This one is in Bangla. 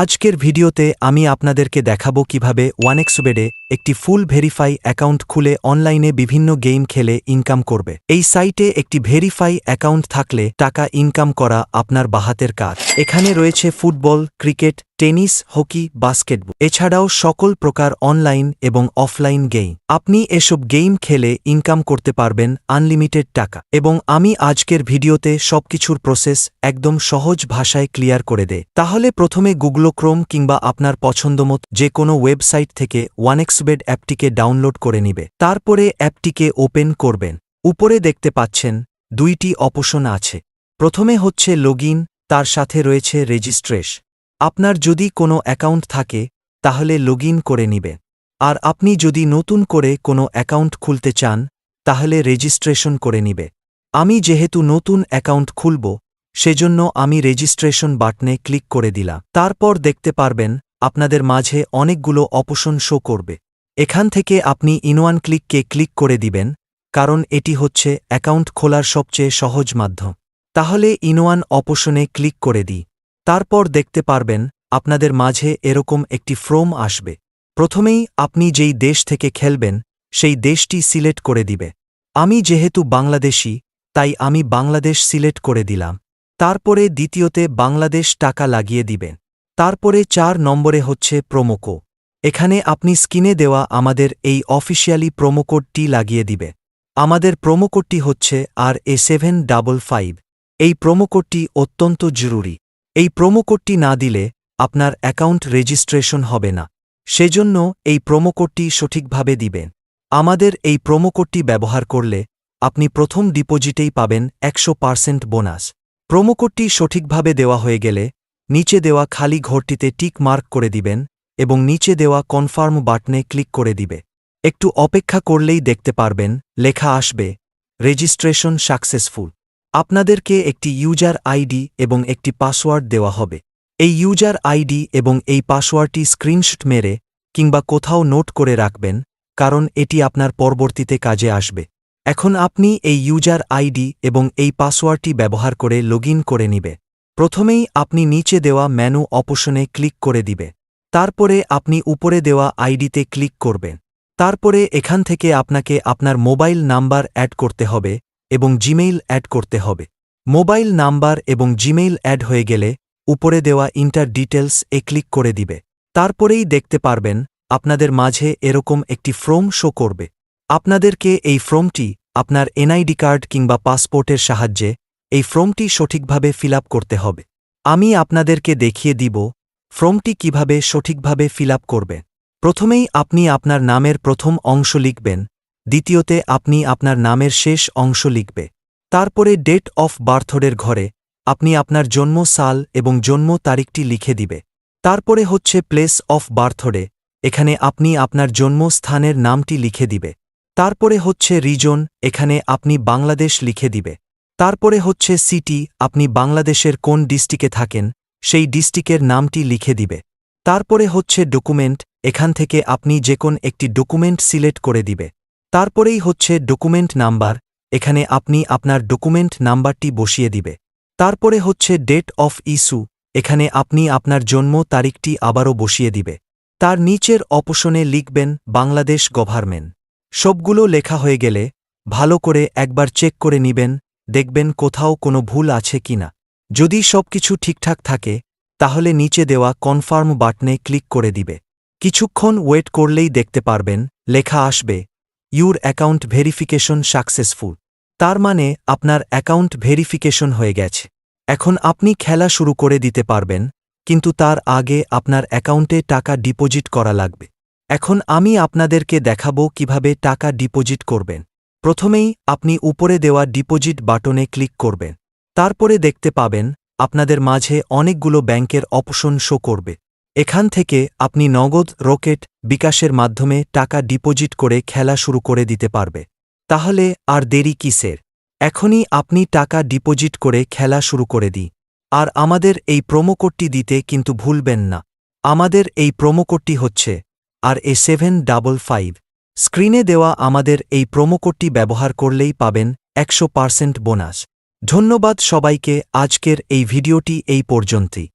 আজকের ভিডিওতে আমি আপনাদেরকে দেখাবো কিভাবে ওয়ানেক্সবেডে একটি ফুল ভেরিফাই অ্যাকাউন্ট খুলে অনলাইনে বিভিন্ন গেম খেলে ইনকাম করবে। এই সাইটে একটি ভেরিফাই অ্যাকাউন্ট থাকলে টাকা ইনকাম করা আপনার বাহাতের কাজ। এখানে রয়েছে football, cricket, tennis, hockey, basketball, এছাড়াও সকল প্রকার অনলাইন এবং অফলাইন গেম। আপনি এসব গেম খেলে ইনকাম করতে পারবেন আনলিমিটেড টাকা, এবং আমি আজকের ভিডিওতে সবকিছুর প্রসেস একদম সহজ ভাষায় ক্লিয়ার করে দেয়। তাহলে প্রথমে গুগল ক্রোম কিংবা আপনার পছন্দমত যে কোনো ওয়েবসাইট থেকে ওয়ানেক্সবেড অ্যাপটিকে ডাউনলোড করে নিবে। তারপরে অ্যাপটিকে ওপেন করবেন। উপরে দেখতে পাচ্ছেন দুইটি অপশন আছে। প্রথমে হচ্ছে লগইন, তার সাথে রয়েছে রেজিস্ট্রেশন। আপনার যদি কোনো অ্যাকাউন্ট থাকে তাহলে লগইন করে নিবে, আর আপনি যদি নতুন করে কোনো অ্যাকাউন্ট খুলতে চান তাহলে রেজিস্ট্রেশন করে নিবে। আমি যেহেতু নতুন অ্যাকাউন্ট খুলব সেজন্য আমি রেজিস্ট্রেশন বাটনে ক্লিক করে দিলাম। তারপর দেখতে পারবেন আপনাদের মাঝে অনেকগুলো অপশন শো করবে। এখান থেকে আপনি ইনওয়ান ক্লিককে ক্লিক করে দিবেন, কারণ এটি হচ্ছে অ্যাকাউন্ট খোলার সবচেয়ে সহজ মাধ্যম। তাহলে ইনওয়ান অপশনে ক্লিক করে দিই। তারপর দেখতে পারবেন আপনাদের মাঝে এরকম একটি ফর্ম আসবে। প্রথমেই আপনি যেই দেশ থেকে খেলবেন সেই দেশটি সিলেক্ট করে দিবে। আমি যেহেতু বাংলাদেশি তাই আমি বাংলাদেশ সিলেক্ট করে দিলাম। তারপরে দ্বিতীয়তে বাংলাদেশ টাকা লাগিয়ে দিবেন। তারপরে ৪ নম্বরে হচ্ছে প্রোমোকোড। এখানে আপনি স্ক্রিনে দেওয়া আমাদের এই অফিসিয়ালি প্রোমোকোডটি লাগিয়ে দিবে। আমাদের প্রোমোকোডটি হচ্ছে RA755। এই প্রোমোকোডটি অত্যন্ত জরুরি। এই প্রোমোকোডটি না দিলে আপনার অ্যাকাউন্ট রেজিস্ট্রেশন হবে না, সেজন্য এই প্রোমোকোডটি সঠিকভাবে দিবেন। আমাদের এই প্রোমোকোডটি ব্যবহার করলে আপনি প্রথম ডিপোজিটেই পাবেন 100% বোনাস। প্রোমোকোডটি সঠিকভাবে দেওয়া হয়ে গেলে নিচে দেওয়া খালি ঘরটিতে টিক মার্ক করে দিবেন এবং নিচে দেওয়া কনফার্ম বাটনে ক্লিক করে দিবে। একটু অপেক্ষা করলেই দেখতে পারবেন লেখা আসবে রেজিস্ট্রেশন সাকসেসফুল। আপনাদেরকে একটি ইউজার আইডি এবং একটি পাসওয়ার্ড দেওয়া হবে। এই ইউজার আইডি এবং এই পাসওয়ার্ডটি স্ক্রিনশট মেরে কিংবা কোথাও নোট করে রাখবেন, কারণ এটি আপনার পরবর্তীতে কাজে আসবে। এখন আপনি এই ইউজার আইডি এবং এই পাসওয়ার্ডটি ব্যবহার করে লগইন করে নিবে। প্রথমেই আপনি নিচে দেওয়া মেনু অপশনে ক্লিক করে দিবে। তারপরে আপনি উপরে দেওয়া আইডিতে ক্লিক করবেন। তারপরে এখান থেকে আপনাকে আপনার মোবাইল নাম্বার অ্যাড করতে হবে এবং জিমেইল অ্যাড করতে হবে। মোবাইল নাম্বার এবং জিমেইল অ্যাড হয়ে গেলে উপরে দেওয়া ইন্টার ডিটেলস এ ক্লিক করে দিবে। তারপরেই দেখতে পারবেন আপনাদের মাঝে এরকম একটি ফর্ম শো করবে। আপনাদেরকে এই ফর্মটি আপনার এনআইডি কার্ড কিংবা পাসপোর্টের সাহায্যে এই ফর্মটি সঠিকভাবে ফিল আপ করতে হবে। আমি আপনাদেরকে দেখিয়ে দিব ফর্মটি কিভাবে সঠিকভাবে ফিল আপ করবে। প্রথমেই আপনি আপনার নামের প্রথম অংশ লিখবেন, দ্বিতীয়তে আপনি আপনার নামের শেষ অংশ লিখবে। তারপরে ডেট অফ বার্থডের ঘরে আপনি আপনার জন্ম সাল এবং জন্ম তারিখটি লিখে দিবে। তারপরে হচ্ছে প্লেস অফ বার্থডে, এখানে আপনি আপনার জন্মস্থানের নামটি লিখে দিবে। তারপরে হচ্ছে রিজন, এখানে আপনি বাংলাদেশ লিখে দিবে। তারপরে হচ্ছে সিটি, আপনি বাংলাদেশের কোন ডিস্ট্রিক্টে থাকেন সেই ডিস্ট্রিক্টের নামটি লিখে দিবে। তারপরে হচ্ছে ডকুমেন্ট, এখান থেকে আপনি যে কোন একটি ডকুমেন্ট সিলেক্ট করে দিবে। তারপরেই হচ্ছে ডকুমেন্ট নাম্বার, এখানে আপনি আপনার ডকুমেন্ট নাম্বারটি বসিয়ে দিবে। তারপরে হচ্ছে ডেট অফ ইস্যু, এখানে আপনি আপনার জন্ম তারিখটি আবারও বসিয়ে দিবে। তার নিচের অপশনে লিখবেন বাংলাদেশ গভর্নমেন্ট। সবগুলো লেখা হয়ে গেলে ভালো করে একবার চেক করে নিবেন, দেখবেন কোথাও কোনো ভুল আছে কিনা। যদি সবকিছু ঠিকঠাক থাকে তাহলে নিচে দেওয়া কনফার্ম বাটনে ক্লিক করে দিবে। কিছুক্ষণ ওয়েট করলেই দেখতে পারবেন লেখা আসবে ইউর অ্যাকাউন্ট ভেরিফিকেশন সাকসেসফুল। তার মানে আপনার অ্যাকাউন্ট ভেরিফিকেশন হয়ে গেছে। এখন আপনি খেলা শুরু করে দিতে পারবেন, কিন্তু তার আগে আপনার অ্যাকাউন্টে টাকা ডিপোজিট করা লাগবে। এখন আমি আপনাদেরকে দেখাবো কিভাবে টাকা ডিপোজিট করবেন। প্রথমেই আপনি উপরে দেওয়া ডিপোজিট বাটনে ক্লিক করবেন। তারপরে দেখতে পাবেন আপনাদের মাঝে অনেকগুলো ব্যাংকের অপশন শো করবে। এখান থেকে আপনি নগদ, রকেট, বিকাশের মাধ্যমে টাকা ডিপোজিট করে খেলা শুরু করে দিতে পারবে। তাহলে আর দেরি কিসের? এখনই আপনি টাকা ডিপোজিট করে খেলা শুরু করে দিই। আর আমাদের এই প্রোমোকোডটি দিতে কিন্তু ভুলবেন না। আমাদের এই প্রোমোকোডটি হচ্ছে RA755। স্ক্রিনে দেওয়া আমাদের এই প্রোমোকোডটি ব্যবহার করলেই পাবেন 100% বোনাস। ধন্যবাদ সবাইকে। আজকের এই ভিডিওটি এই পর্যন্তই।